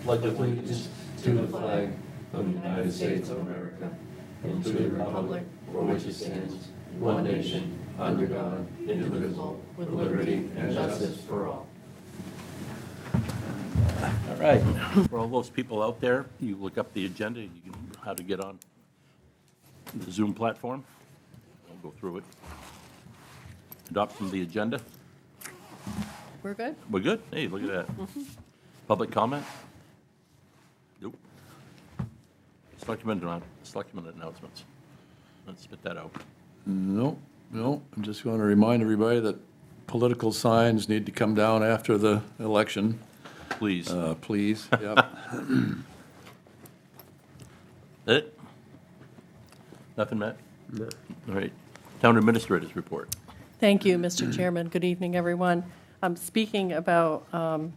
pledge allegiance to the flag of the United States of America and to the republic for which it stands, one nation, under God, indivisible, with liberty and justice for all. All right, for all those people out there, you look up the agenda, you can how to get on the Zoom platform. I'll go through it. Adoption of the agenda. We're good? We're good? Hey, look at that. Public comment? Nope. Selectmen announcements. Let's spit that out. No, I'm just going to remind everybody that political signs need to come down after the election. Please. Please, yep. It? Nothing, Matt? No. All right. Town administrators report. Thank you, Mr. Chairman. Good evening, everyone. Speaking about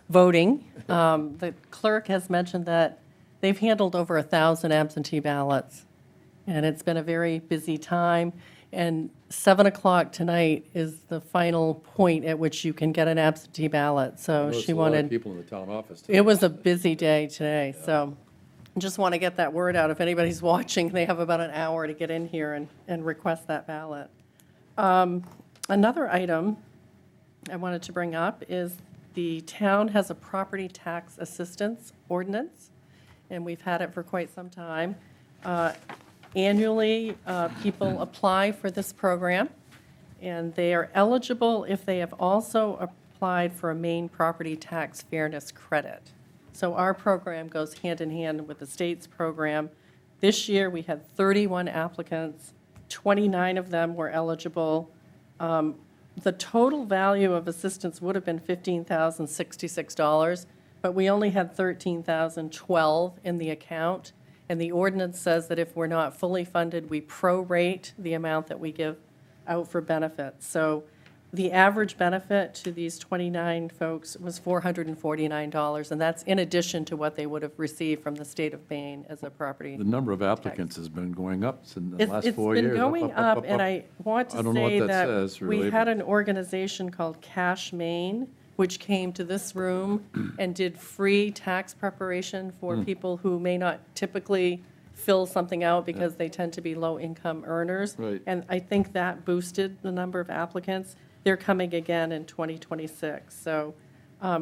voting, the clerk has mentioned that they've handled over 1,000 absentee ballots, and it's been a very busy time. And 7 o'clock tonight is the final point at which you can get an absentee ballot. So There's she a lot of wanted. people in the town office. It was a busy day today, so just want to get that word out. If anybody's watching, they have about an hour to get in here and request that ballot. Another item I wanted to bring up is the town has a property tax assistance ordinance, and we've had it for quite some time. Annually, people apply for this program, and they are eligible if they have also applied for a Maine property tax fairness credit. So our program goes hand in hand with the state's program. This year, we had 31 applicants, 29 of them were eligible. The total value of assistance would have been $15,066, but we only had $13,012 in the account. And the ordinance says that if we're not fully funded, we prorate the amount that we give out for benefits. So the average benefit to these 29 folks was $449, and that's in addition to what they would have received from the state of Maine as a property. The number of applicants has been going up in the last 4 years. It's been going up, and I want to I don't know say what that that says, really, we had but- an organization called Cash Maine, which came to this room and did free tax preparation for people who may not typically fill something out because they tend to be low-income earners. Right. And I think that boosted the number of applicants. They're coming again in 2026. So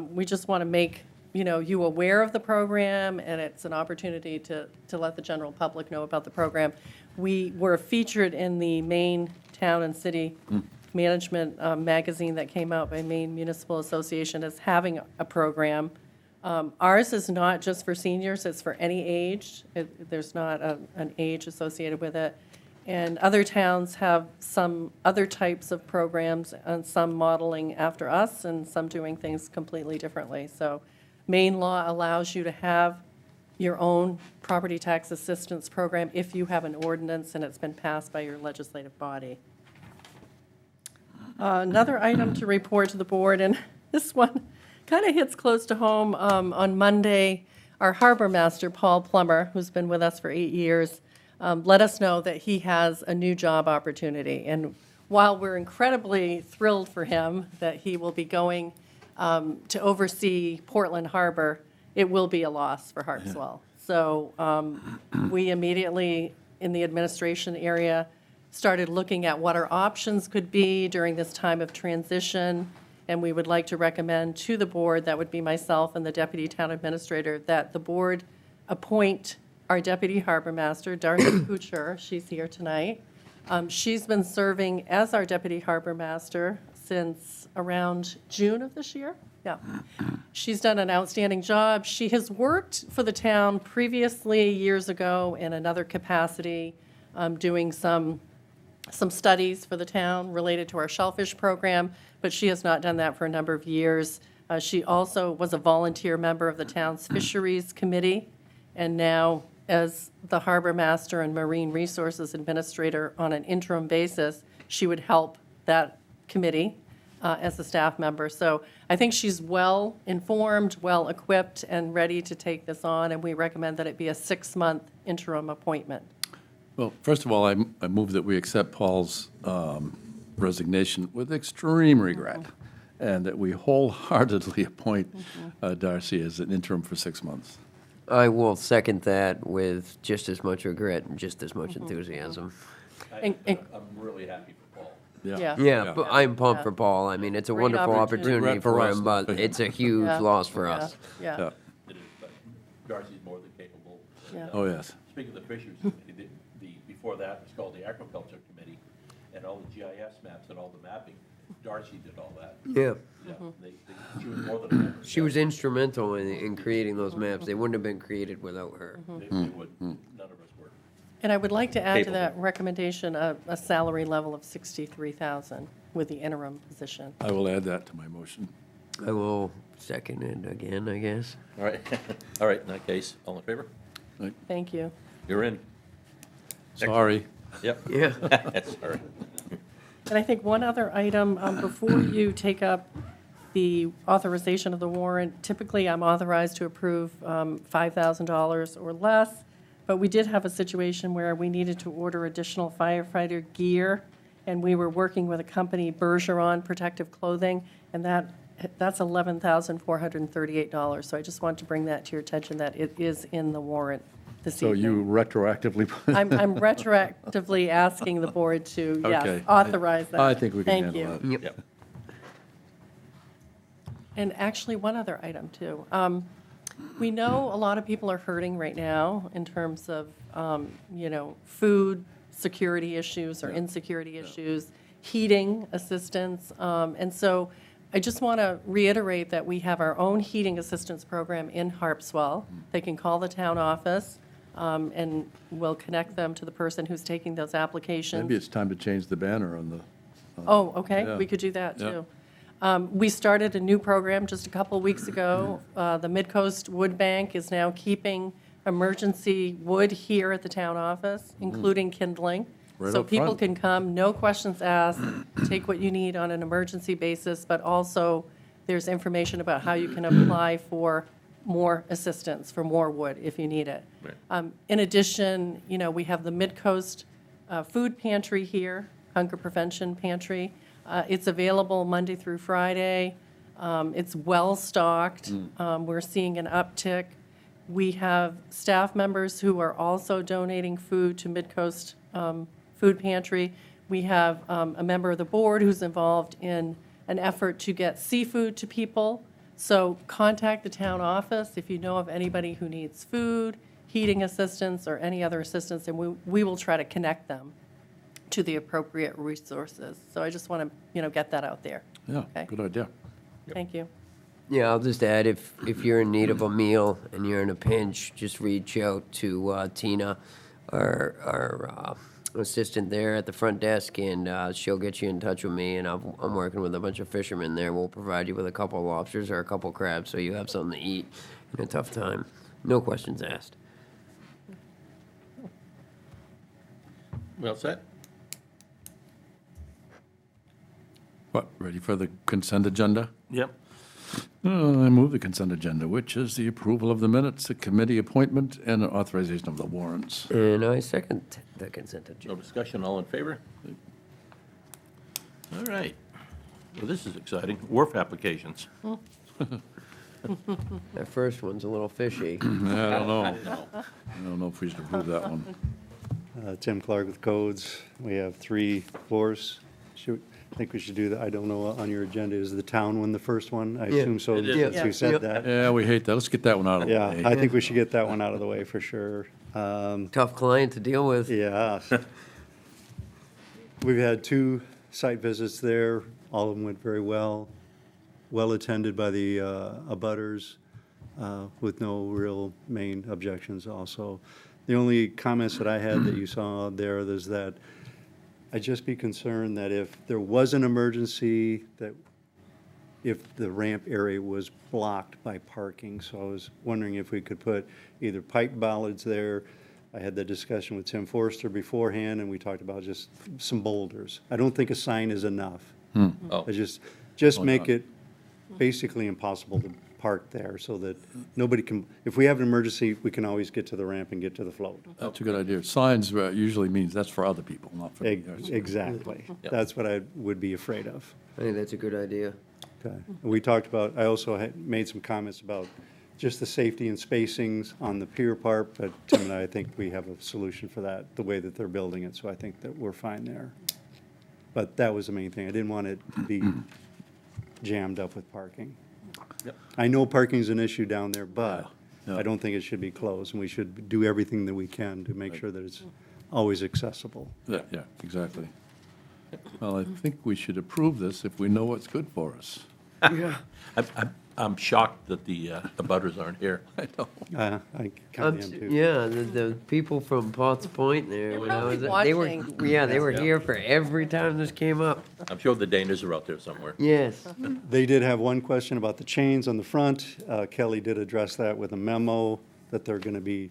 we just want to make, you aware of the program, and it's an opportunity to let the general public know about the program. We were featured in the Maine Town and City Management magazine that came out by Maine Municipal Association as having a program. Ours is not just for seniors, it's for any age. There's not an age associated with it. And other towns have some other types of programs, and some modeling after us, and some doing things completely differently. So Maine law allows you to have your own property tax assistance program if you have an ordinance and it's been passed by your legislative body. Another item to report to the board, and this one kind of hits close to home. On Monday, our harbor master, Paul Plummer, who's been with us for 8 years, let us know that he has a new job opportunity. And while we're incredibly thrilled for him that he will be going to oversee Portland Harbor, it will be a loss for Harpswell. So we immediately, in the administration area, started looking at what our options could be during this time of transition, and we would like to recommend to the board, that would be myself and the deputy town administrator, that the board appoint our deputy harbor master, Darcy Kucher. She's here tonight. She's been serving as our deputy harbor master since around June of this year. Yeah. She's done an outstanding job. She has worked for the town previously, years ago, in another capacity, doing some studies for the town related to our shellfish program, but she has not done that for a number of years. She also was a volunteer member of the town's fisheries committee, and now as the harbor master and marine resources administrator on an interim basis, she would help that committee as a staff member. So I think she's well-informed, well-equipped, and ready to take this on, and we recommend that it be a 6-month interim appointment. Well, first of all, I move that we accept Paul's resignation with extreme regret. and that we wholeheartedly appoint Darcy as an interim for 6 months. I will second that with just as much regret and just as much enthusiasm. And- I'm really happy for Paul. Yeah. Yeah, but I'm pumped for Paul. I mean, it's a Great wonderful opportunity. opportunity Regret for for us. him, but it's a huge Yeah. loss for us. Yeah, Yeah. It is, but Darcy's more than capable. Yeah. Oh, yes. Speaking of the Fisheries Committee, before that, it was called the Agriculture Committee, and all the GIS maps and all the mapping, Darcy did all that. Yeah. Yeah, she was more than a member. She was instrumental in creating those maps. They wouldn't have been created without her. They would, none of us were. And I would like to add to that Capable. recommendation a salary level of 63,000 with the interim position. I will add that to my motion. I will second it again, I guess. All right, all right, in that case, all in favor? Thank you. You're in. Sorry. Yep. Yeah. Sorry. And I think one other item, before you take up the authorization of the warrant, typically I'm authorized to approve $5,000 or less, but we did have a situation where we needed to order additional firefighter gear, and we were working with a company, Bergeron Protective Clothing, and that's $11,438. So I just want to bring that to your attention, that it is in the warrant this So evening. you retroactively. I'm retroactively asking the board to, yes, Okay. authorize that. I think we can Thank you. handle that. Yep. And actually, one other item, too. We know a lot of people are hurting right now in terms of, food security issues or insecurity issues, heating assistance. And so I just want to reiterate that we have our own heating assistance program in Harpswell. They can call the town office, and we'll connect them to the person who's taking those applications. Maybe it's time to change the banner on the. Oh, okay, Yeah. we could do that, Yeah. too. We started a new program just a couple of weeks ago. The Midcoast Wood Bank is now keeping emergency wood here at the town office, including kindling. Right So up people front. can come, no questions asked, take what you need on an emergency basis, but also there's information about how you can apply for more assistance, for more wood if you need it. In addition, we have the Midcoast Food Pantry here, Hunger Prevention Pantry. It's available Monday through Friday. It's well-stocked. We're seeing an uptick. We have staff members who are also donating food to Midcoast Food Pantry. We have a member of the board who's involved in an effort to get seafood to people. So contact the town office if you know of anybody who needs food, heating assistance, or any other assistance, and we will try to connect them to the appropriate resources. So I just want to, get that out there. Yeah, Okay. good idea. Thank you. Yeah, I'll just add, if you're in need of a meal and you're in a pinch, just reach out to Tina, our assistant there at the front desk, and she'll get you in touch with me, and I'm working with a bunch of fishermen there. We'll provide you with a couple lobsters or a couple crabs so you have something to eat in a tough time. No questions asked. Well set? What, ready for the consent agenda? Yep. I move the consent agenda, which is the approval of the minutes, the committee appointment, and authorization of the warrants. And I second the consent No agenda. discussion, all in favor? All right. Well, this is exciting. Wharf applications. That first one's a little fishy. I don't know. I don't know. I don't know if we should approve that one. Tim Clark with Codes. We have 3 floors. I think we should do that. I don't know, on your agenda, is the town one the first one? I Yeah. assume so, It is. since you said Yep. that. Yeah, we hate that. Let's get that one out of the Yeah, way. I think we should get that one out of the way for sure. Tough client to deal with. Yeah. We've had 2 site visits there. All of them went very well. Well attended by the abutters, with no real main objections also. The only comments that I had that you saw there is that I'd just be concerned that if there was an emergency, that if the ramp area was blocked by parking. So I was wondering if we could put either pipe bollards there. I had that discussion with Tim Forrester beforehand, and we talked about just some boulders. I don't think a sign is enough. Oh. I just Why make not? it basically impossible to park there so that nobody can, if we have an emergency, we can always get to the ramp and get to the float. That's a good idea. Signs usually means that's for other people, not for. Exactly. Yep. That's what I would be afraid of. I think that's a good idea. Okay. We talked about, I also had made some comments about just the safety and spacings on the pier part, but Tim and I think we have a solution for that, the way that they're building it, so I think that we're fine there. But that was the main thing. I didn't want it to be jammed up with parking. Yep. I know parking's an issue down there, but Yeah. I don't think it should be closed, and we should do everything that we can to make sure that it's always accessible. Yeah, yeah, exactly. Well, I think we should approve this if we know what's good for us. I'm shocked that the butters aren't here. I know. I kind of am too. Yeah, the people from Potts Point there, They're when I was, probably they were, watching. yeah, they were Yeah. here for every time this came up. I'm sure the Danas are out there somewhere. Yes. They did have one question about the chains on the front. Kelly did address that with a memo, that they're going to be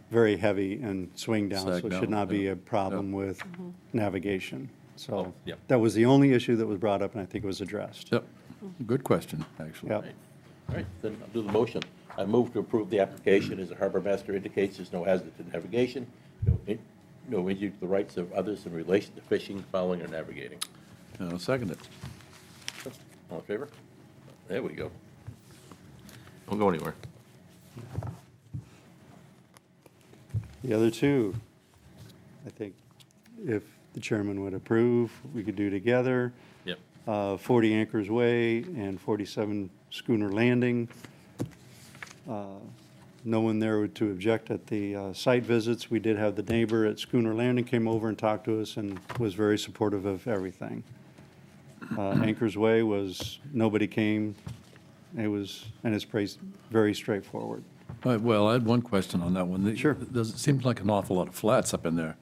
very heavy and swing down, so Sag it down, should not be yeah. a problem with navigation. So Oh, yeah. that was the only issue that was brought up, and I think it was addressed. Yep, good question, actually. Yep. All right, then I'll do the motion. I move to approve the application as the harbor master indicates there's no hazard to navigation, no injury to the rights of others in relation to fishing, fouling, or navigating. I'll second it. All in favor? There we go. Don't go anywhere. The other two, I think if the chairman would approve, we could do together. Yep. 40 Anchors Way and 47 Schooner Landing. No one there to object at the site visits. We did have the neighbor at Schooner Landing came over and talked to us and was very supportive of everything. Anchors Way was, nobody came. It was, and it's very straightforward. Well, I had one question on that one. Sure. It seems like an awful lot of flats up in there.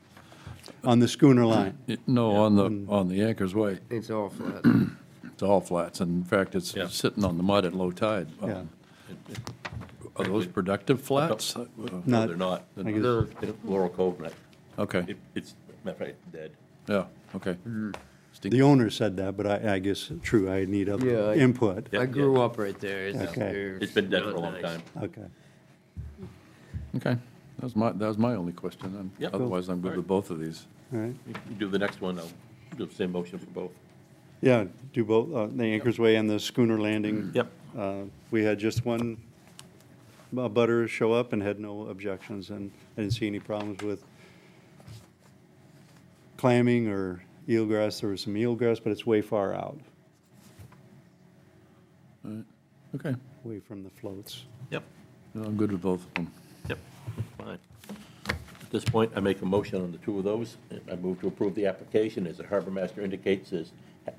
On the Schooner line, No, on the Anchors Way. It's all flat. It's all flats, and in fact, it's Yeah. sitting on the mud at low tide. yeah. Are those productive flats? No, Not- they're not. I guess- No. Laurel Cove, Okay, it's, matter of fact, dead. yeah, okay. The owner said that, but I guess, true, I need Yeah, other I- input. Yeah. I grew up right there. Okay. It's been dead for a not long nice. time. Okay. Okay, that was my only question, and Yep. otherwise I'm good with both of these. All right. You do the next one, I'll do the same motion for both. Yeah, do both, the Anchors Way and the Schooner Landing. Yep. We had just one butter show up and had no objections, and I didn't see any problems with clamming or eelgrass. There was some eelgrass, but it's way far out, Okay, away from the floats. Yep. no, I'm good with both of them. Yep, fine. At this point, I make a motion on the two of those. I move to approve the application as the harbor master indicates there's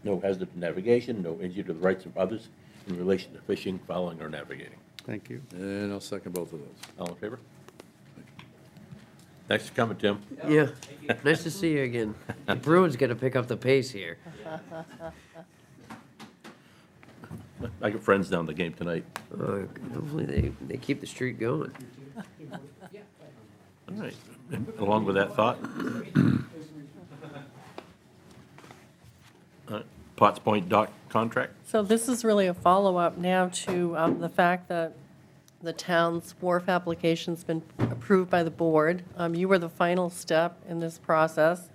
no hazard to navigation, no injury to the rights of others in relation to fishing, fouling, or navigating. Thank you. And I'll second both of those. All in favor? Thanks for coming, Tim. Yeah, nice to see you again. The Bruins got to pick up the pace here. I got friends down the game tonight. Hopefully they keep the streak going. All right, and along with that thought. Potts Point dock contract? So this is really a follow-up now to the fact that the town's wharf application's been approved by the board. You were the final step in this process.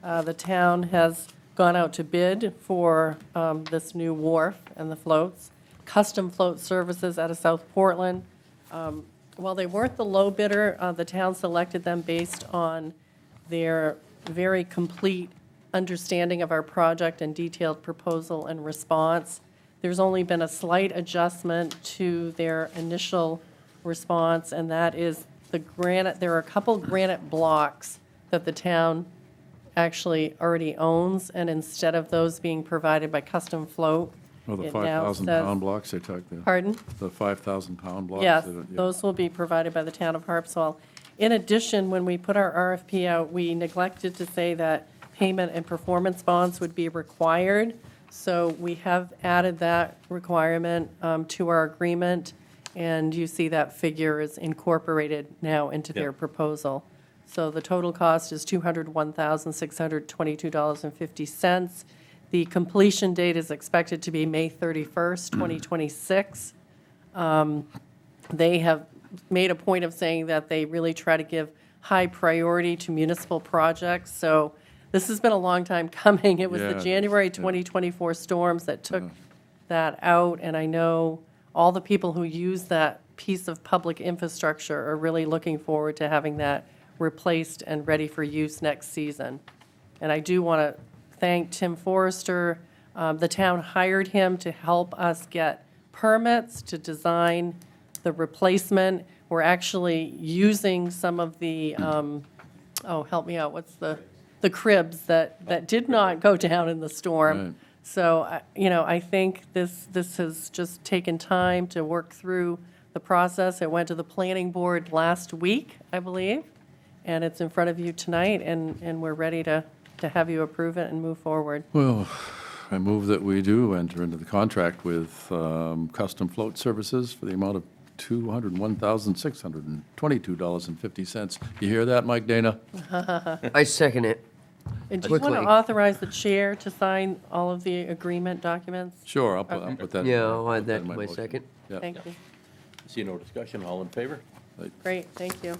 The town has gone out to bid for this new wharf and the floats. Custom Float Services out of South Portland. While they weren't the low bidder, the town selected them based on their very complete understanding of our project and detailed proposal and response. There's only been a slight adjustment to their initial response, and that is the granite, there are a couple granite blocks that the town actually already owns, and instead of those being provided by Custom Float, Oh, the it now 5,000 says- pound blocks they talked there. Pardon? The 5,000 pound blocks. Yes, they don't- yeah. those will be provided by the town of Harpswell. In addition, when we put our RFP out, we neglected to say that payment and performance bonds would be required. So we have added that requirement to our agreement, and you see that figure is incorporated now into their Yeah. proposal. So the total cost is $201,622.50. The completion date is expected to be May 31st, 2026. They have made a point of saying that they really try to give high priority to municipal projects. So this has been a long time coming. It was Yeah, the it is, January yeah. 2024 storms that took that out, and I know all the people who use that piece of public infrastructure are really looking forward to having that replaced and ready for use next season. And I do want to thank Tim Forrester. The town hired him to help us get permits to design the replacement. We're actually using some of the, help me out, what's the cribs that did not go down in the storm. Right. So, I think this has just taken time to work through the process. It went to the planning board last week, I believe, and it's in front of you tonight, and we're ready to have you approve it and move forward. Well, I move that we do enter into the contract with Custom Float Services for the amount of $201,622.50. You hear that, Mike Dana? I second it. And do you want to Quickly. authorize the chair to sign all of the agreement documents? Sure, I'll put that. Yeah, I'll add put that in to my motion. second. Yeah. Thank you. See no discussion, all in favor? Great, thank you.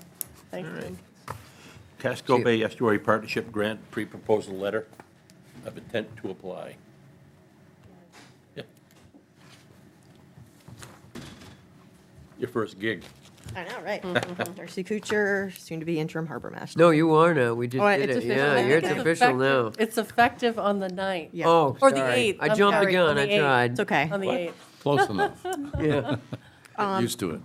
Thank All you. right. Casco Bay Estuary Partnership Grant Pre-Proposal Letter of Intent to Apply. Yeah. Your first gig. I know, right? Darcy Kuchar, soon to be interim harbor master. No, you are now. We just Oh, did it's it. official Yeah, now? you're Okay. official now. It's effective on the 9th. Yeah. Oh, Or the sorry. 8th, I I'm jumped the sorry, gun. on the I 8th. tried. It's okay. On the 8th. Close enough. Yeah. Get used to it.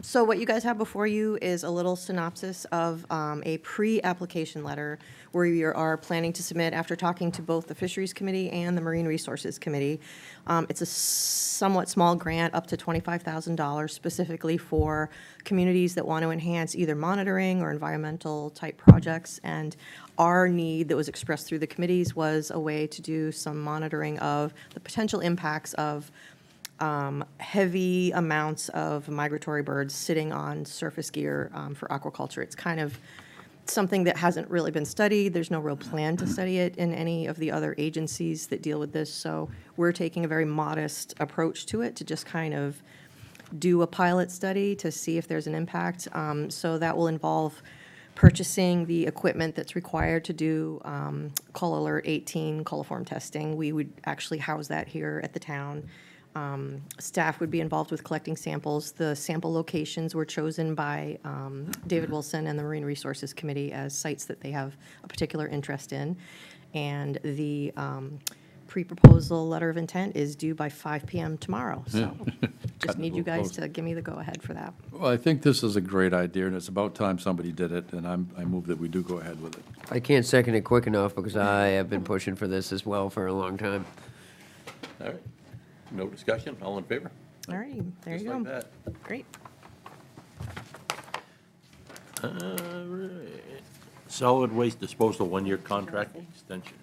So what you guys have before you is a little synopsis of a pre-application letter where you are planning to submit after talking to both the Fisheries Committee and the Marine Resources Committee. It's a somewhat small grant, up to $25,000, specifically for communities that want to enhance either monitoring or environmental type projects. And our need that was expressed through the committees was a way to do some monitoring of the potential impacts of heavy amounts of migratory birds sitting on surface gear for aquaculture. It's kind of something that hasn't really been studied. There's no real plan to study it in any of the other agencies that deal with this. So we're taking a very modest approach to it to just kind of do a pilot study to see if there's an impact. So that will involve purchasing the equipment that's required to do Call Alert 18 coliform testing. We would actually house that here at the town. Staff would be involved with collecting samples. The sample locations were chosen by David Wilson and the Marine Resources Committee as sites that they have a particular interest in. And the pre-proposal letter of intent is due by 5 p.m. tomorrow. So just Cutting need it you a little guys close. to give me the go-ahead for that. Well, I think this is a great idea, and it's about time somebody did it, and I move that we do go ahead with it. I can't second it quick enough because I have been pushing for this as well for a long time. All right. No discussion, all in favor? All righty, there you Just like go. that. Great. All right. Solid Waste Disposal 1-year contract extension.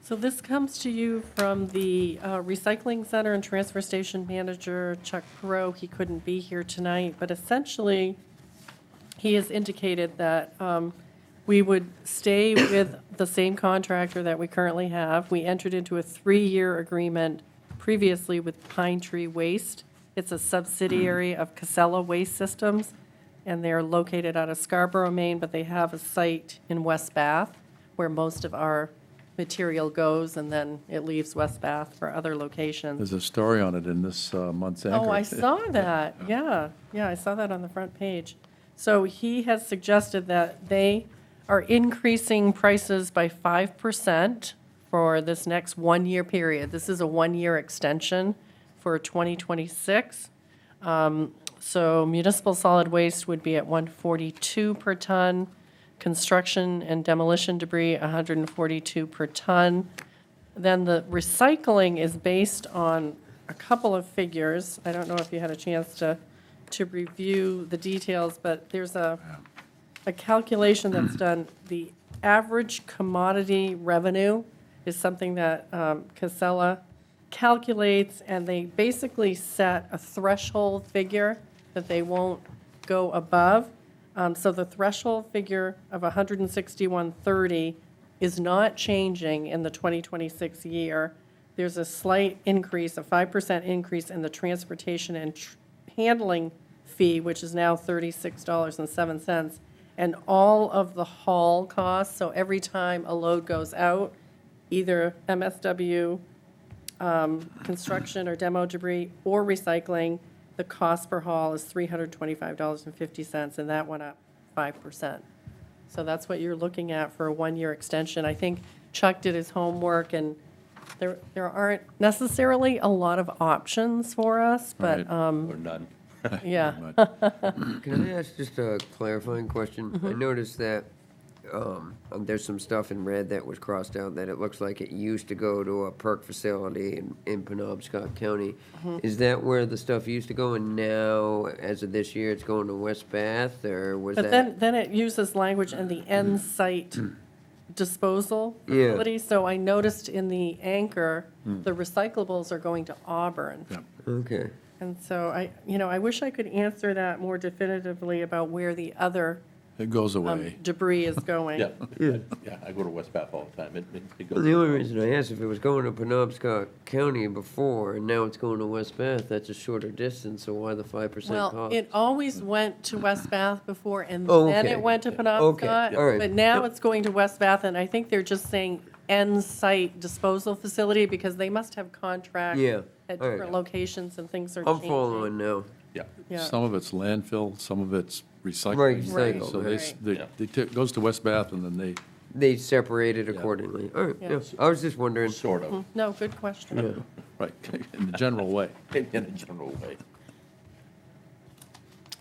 So this comes to you from the Recycling Center and Transfer Station Manager, Chuck Perot. He couldn't be here tonight, but essentially, he has indicated that we would stay with the same contractor that we currently have. We entered into a 3-year agreement previously with Pine Tree Waste. It's a subsidiary of Casella Waste Systems, and they're located out of Scarborough, Maine, but they have a site in West Bath where most of our material goes, and then it leaves West Bath for other locations. There's a story on it in this month's Anchor. Oh, I saw that, yeah, I saw that on the front page. So he has suggested that they are increasing prices by 5% for this next 1-year period. This is a 1-year extension for 2026. So municipal solid waste would be at $142 per ton, construction and demolition debris, $142 per ton. Then the recycling is based on a couple of figures. I don't know if you had a chance to review the details, but there's a calculation that's done. The average commodity revenue is something that Casella calculates, and they basically set a threshold figure that they won't go above. So the threshold figure of 161.30 is not changing in the 2026 year. There's a slight increase, a 5% increase in the transportation and handling fee, which is now $36.07. And all of the haul costs, so every time a load goes out, either MSW construction or demo debris or recycling, the cost per haul is $325.50, and that went up 5%. So that's what you're looking at for a one-year extension. I think Chuck did his homework, and there aren't necessarily a lot of options for us, but, Right. Or none. yeah. Can I ask just a clarifying question? I noticed that there's some stuff in red that was crossed out that it looks like it used to go to a perk facility in Penobscot County. Is that where the stuff used to go, and now, as of this year, it's going to West Bath, or was But that? then it uses language in the end site disposal Yeah. facility. So I noticed in the anchor, the recyclables are going to Auburn. Yeah. Okay. And so I wish I could answer that more definitively about where the other It goes away. debris is going. Yeah, yeah, I go to West Bath all the time. It Well, goes. the only reason I asked if it was going to Penobscot County before, and now it's going to West Bath, that's a shorter distance, so why the 5% Well, cost? it always went to West Bath before, and Oh, then okay. it went to Penobscot. all right. But now Yep. it's going to West Bath, and I think they're just saying end-site disposal facility, because they must have contracts Yeah, at all right. different locations, and things are I'm changing. following now. Yeah, Yeah. Some of it's landfill, some of it's recycling. Right, recycle, So right. it goes to West Bath, and then They separate it accordingly. All right, Yeah. yeah. I was just wondering. sort of, No, good question. right, in the general way. in a general way.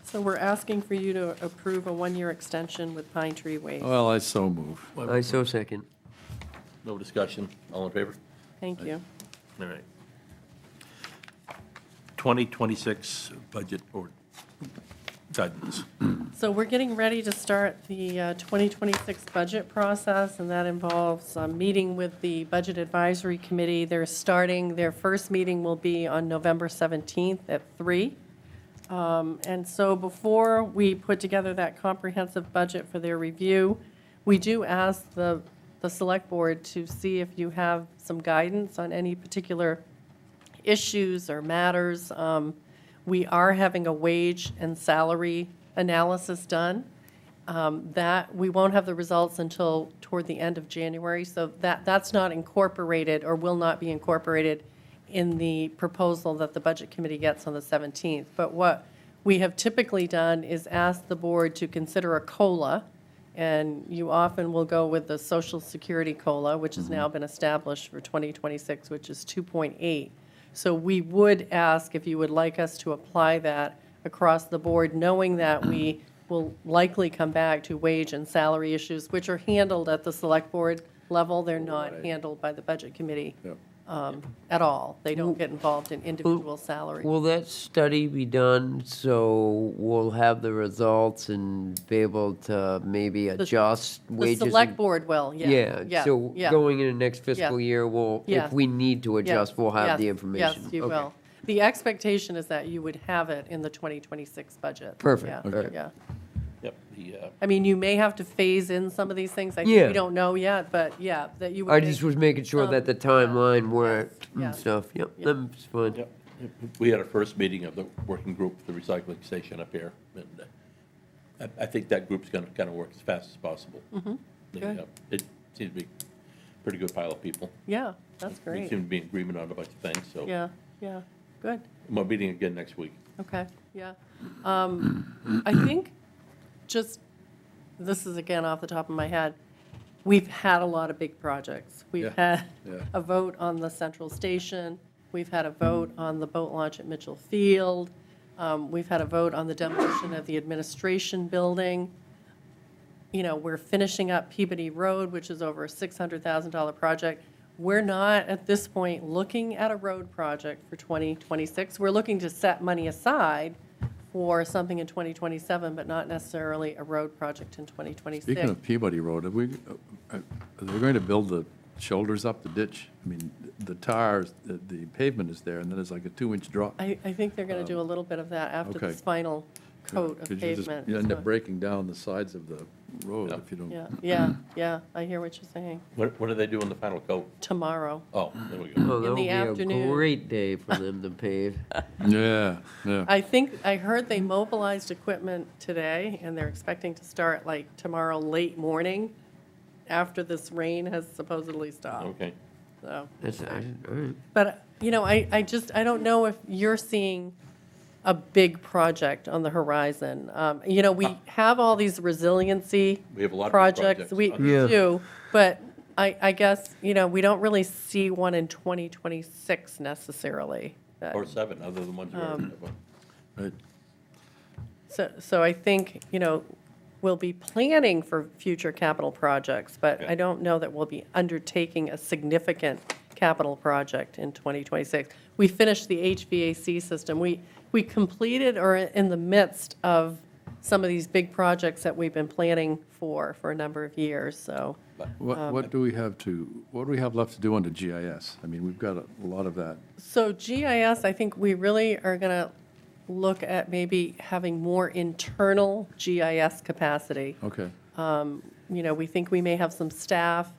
So we're asking for you to approve a one-year extension with Pine Tree Waste. Well, I so move. I so second. No discussion, all in favor? Thank you. All right. 2026 budget or guidance. So we're getting ready to start the 2026 budget process, and that involves a meeting with the Budget Advisory Committee. They're starting, their first meeting will be on November 17th at 3. And so before we put together that comprehensive budget for their review, we do ask the Select Board to see if you have some guidance on any particular issues or matters. We are having a wage and salary analysis done. That, we won't have the results until toward the end of January, so that's not incorporated or will not be incorporated in the proposal that the Budget Committee gets on the 17th. But what we have typically done is ask the board to consider a COLA, and you often will go with the Social Security COLA, which has now been established for 2026, which is 2.8. So we would ask if you would like us to apply that across the board, knowing that we will likely come back to wage and salary issues, which are handled at the Select Board level. They're not handled by the Budget Committee Yep. at all. They don't get involved in individual salaries. Will that study be done so we'll have the results and be able to maybe adjust The wages? Select and- Board will, yeah. Yeah, so yeah. going into next fiscal Yeah. year, we'll, Yeah. if we need to adjust, we'll have the Yes, information. Yes, you Okay. will. The expectation is that you would have it in the 2026 budget. Perfect. Yeah, Okay. yeah. Yep, I mean, you may have to phase in some of these things. I think Yeah. we don't know yet, but yeah, that you would. I make just was making sure some- that the timeline worked yeah. and stuff. Yep, Yeah. that's fine. yep. We had our first meeting of the working group for the recycling station up here, and I think that group's gonna kind of work as fast as possible. Good. It seems to be a pretty good pile of people. Yeah, that's We great. seem to be in agreement on a bunch of things, so. Yeah, yeah, good. We're meeting again next week. Okay, yeah. I think, just, this is again off the top of my head, we've had a lot of big projects. We've Yeah, had yeah. a vote on the central station, we've had a vote on the boat launch at Mitchell Field, we've had a vote on the demolition of the administration building. You know, we're finishing up Peabody Road, which is over a $600,000 project. We're not, at this point, looking at a road project for 2026. We're looking to set money aside for something in 2027, but not necessarily a road project in 2026. Speaking of Peabody Road, are they going to build the shoulders up the ditch? I mean, the tires, the pavement is there, and then there's like a 2-inch drop. I think they're going to do a little bit of that after okay. this final coat of Because you just- pavement. You end So- up breaking down the sides of the road if you don't. Yeah, I hear what you're saying. What do they do in the final coat? Tomorrow. Oh, there we go. Oh, that'll the be afternoon. a great day for them to pave. Yeah, yeah. I heard they mobilized equipment today, and they're expecting to start like tomorrow late morning, after this rain has supposedly stopped. Okay. so. That's, all right. But, I don't know if you're seeing a big project on the horizon. We have all these resiliency We have a lot of big projects. projects We on we Yeah. do, but I guess, we don't really see one in 2026 necessarily. that- Or 7, other than ones we're, Right. So I think, we'll be planning for future capital projects, but Yeah. I don't know that we'll be undertaking a significant capital project in 2026. We finished the HVAC system. We completed or are in the midst of some of these big projects that we've been planning for a number of years, so. What do we have left to do under GIS? I mean, we've got a lot of that. So GIS, I think we really are going to look at maybe having more internal GIS capacity. Okay. We think we may have some staff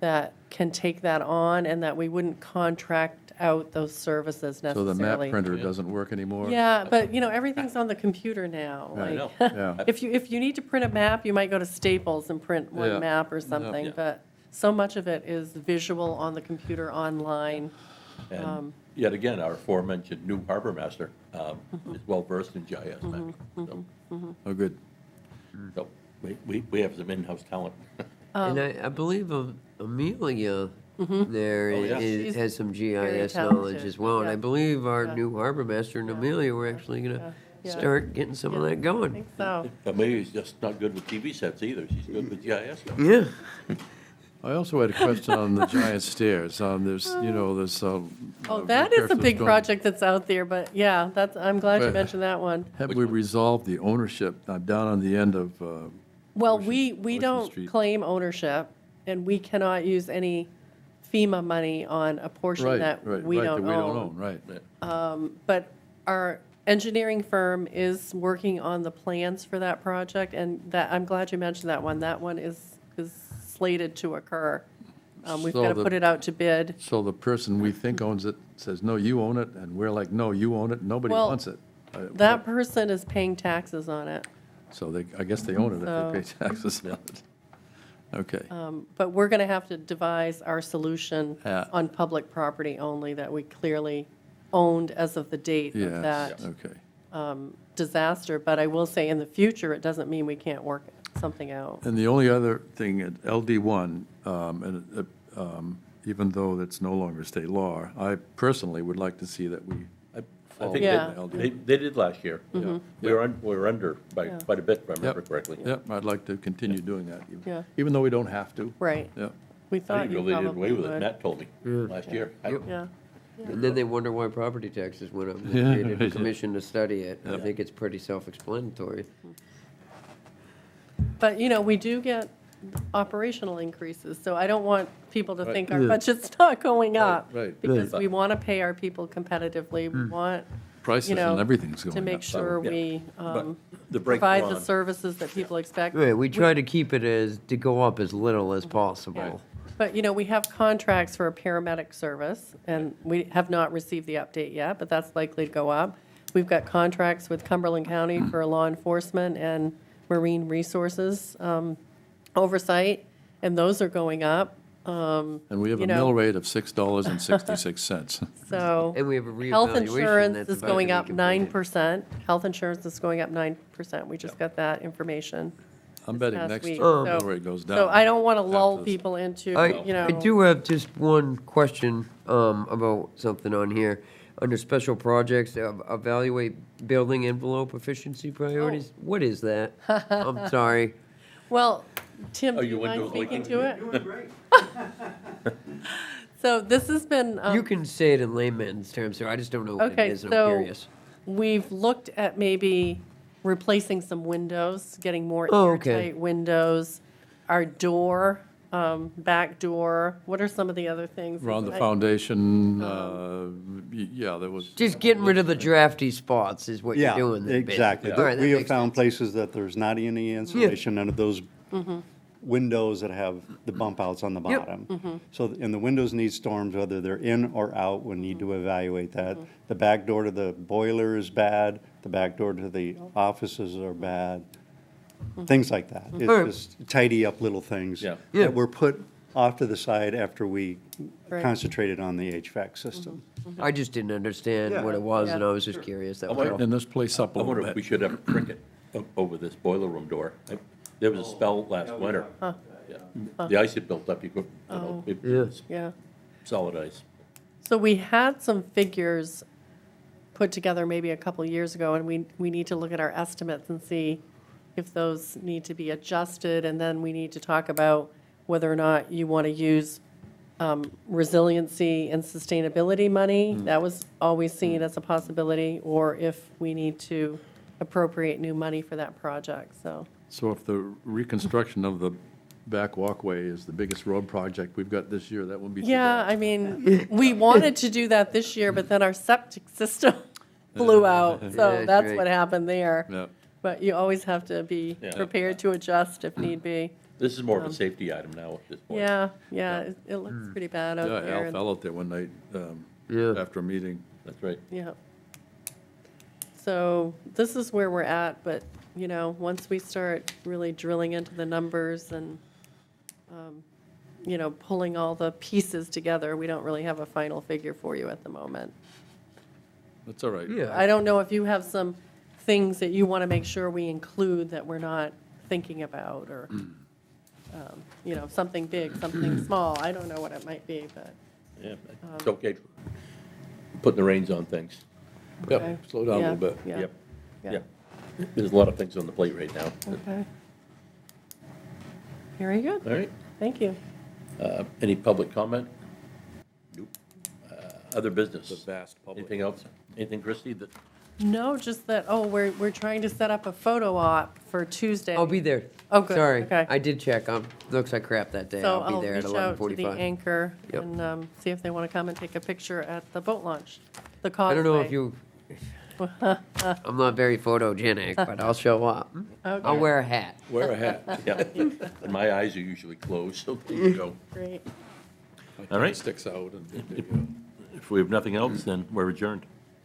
that can take that on and that we wouldn't contract out those services So necessarily. the map printer doesn't work anymore? Yeah, but everything's on the computer now. I know. Yeah. If you need to print a map, you might go to Staples and print Yeah. one map or something, Yeah. but so much of it is visual on the computer online. and yet again, our aforementioned new harbor master is well-versed in GIS mapping. Oh, good. So we have some in-house talent. And I believe Amelia there Oh, yeah. She's has some very GIS knowledge talented, as well. And I yeah. believe our Yeah. new harbor master and Amelia, we're actually gonna start getting some of that I going. think so. Amelia's just not good with TV sets either. She's good with GIS. Yeah. I also had a question on the giant stairs. There's, there's. Oh, that is a big going- project that's out there, but yeah, I'm glad you Right. mentioned that one. Have we resolved the ownership? I'm down on the end of, Well, Ocean- we Ocean don't Street. claim ownership, and we cannot use any FEMA money on a portion right, that right, we right, that don't we don't own. own, right. But our engineering firm is working on the plans for that project, and I'm glad you mentioned that one. That one is slated to occur. We've So got to the- put it out to bid. So the person we think owns it says, no, you own it, and we're like, no, you own it, nobody Well, wants it. That person is paying taxes on it. So I guess they own it if they pay So- taxes on it. Okay. But we're going to have to devise our solution Yeah. on public property only that we clearly owned as of the date of Yes, that okay. disaster. But I will say, in the future, it doesn't mean we can't work something out. And the only other thing, at LD1, even though that's no longer state law, I personally would like to see that we I follow think Yeah. they did last year. Mm-hmm. We were under by Yeah. quite a bit, if I remember Yep. correctly. Yep, I'd like to continue doing that, Yeah. even though we don't have to. Right. Yep. We I thought didn't you know they did probably away with it. would. Matt told me last year. Yeah. And then they wonder why property taxes went up. They Yeah, created a right. commission to study it. I think it's pretty self-explanatory. But, we do get operational increases, so I don't want people to think our budget's not going up. right. Because we want to pay our people competitively. We want, Prices you know, and everything's going to up. make sure Yeah. we But the break provide we're the on- services that people expect. Right, we try to keep it to go up as little as possible. But, we have contracts for a paramedic service, and we have not received the update yet, but that's likely to go up. We've got contracts with Cumberland County for law enforcement and marine resources oversight, and those are going up. And we have you a know. mill rate of $6.66. So And we have a health reevaluation insurance that's is about to going be up completed. 9%. Health insurance is going up 9%. We just got that information. I'm betting past next week. year the So- mill rate goes down. So I don't want to lull after this. people into, I do have just one question about something on here. Under special projects, evaluate building envelope efficiency priorities. What is that? I'm sorry. Well, Tim, Are do you you mind Windows speaking leaking? to it? So this has been, You can say it in layman's terms, sir. I just don't know what it okay, is, and I'm so curious. we've looked at maybe replacing some windows, getting more Oh, okay. airtight windows, our door, back door. What are some of the other things? Around the I- foundation, yeah, there was. Just getting rid of the drafty spots is what you're Yeah, doing then, basically. exactly. All right, that We have makes found sense. places that there's not any insulation under those Mm-hmm. windows that have the bump outs on the Yep. bottom. Mm-hmm. So, and the windows need storms, whether they're in or out, we need to evaluate that. Mm-hmm. The back door to the boiler is bad, the back door to the offices are bad, Mm-hmm. things like that. Alright. It's just tidy up little things Yeah. Yeah. that were put off to the side after we Right. concentrated on the HVAC system. I just didn't understand what it was, and I was just curious. That was all. Tighten this place up a I little wonder if we bit. should have a cricket over this boiler room door. There was a spell last winter. Yeah. The ice had built up, you could, it was Yeah. solid ice. So we had some figures put together maybe a couple years ago, and we need to look at our estimates and see if those need to be adjusted, and then we need to talk about whether or not you want to use resiliency and sustainability money. That was always seen as a possibility, or if we need to appropriate new money for that project, so. So if the reconstruction of the back walkway is the biggest road project we've got this year, that won't be too Yeah, bad. I mean, we wanted to do that this year, but then our septic system blew out, Yeah, so that's that's right. what happened there. Yeah. But you always have to be Yeah. prepared to adjust if need be. This is more of a safety item now at this point. Yeah, it looks pretty bad out Yeah, there. Al and- fell out there one night Yeah. after a meeting. That's right. Yeah. So this is where we're at, but, you know, once we start really drilling into the numbers and, you know, pulling all the pieces together, we don't really have a final figure for you at the moment. That's all right. Yeah. I don't know if you have some things that you want to make sure we include that we're not thinking about, or, you know, something big, something small, I don't know what it might be, but, Yeah, it's okay. Putting the reins on things. okay. Yep, slow down a little bit. Yeah, Yep, yeah, yep. There's a lot of things on the plate right now. okay. Very good, All right. thank you. Any public comment? Nope. Other business? The vast public. Anything else? Anything, Christie, that, No, just that, we're trying to set up a photo op for Tuesday. I'll be there. Oh, good, Sorry, okay. I did check. Looks like crap that day. So I'll be there at reach out to the 11:45. anchor Yep. and see if they want to come and take a picture at the boat launch, the I causeway. don't know if you. I'm not very photogenic, but I'll show up. I'll Okay, wear a hat. wear a hat. Yeah. And my eyes are usually closed, so there you go. great. My All right. tongue sticks out and, If we have nothing else, then we're adjourned.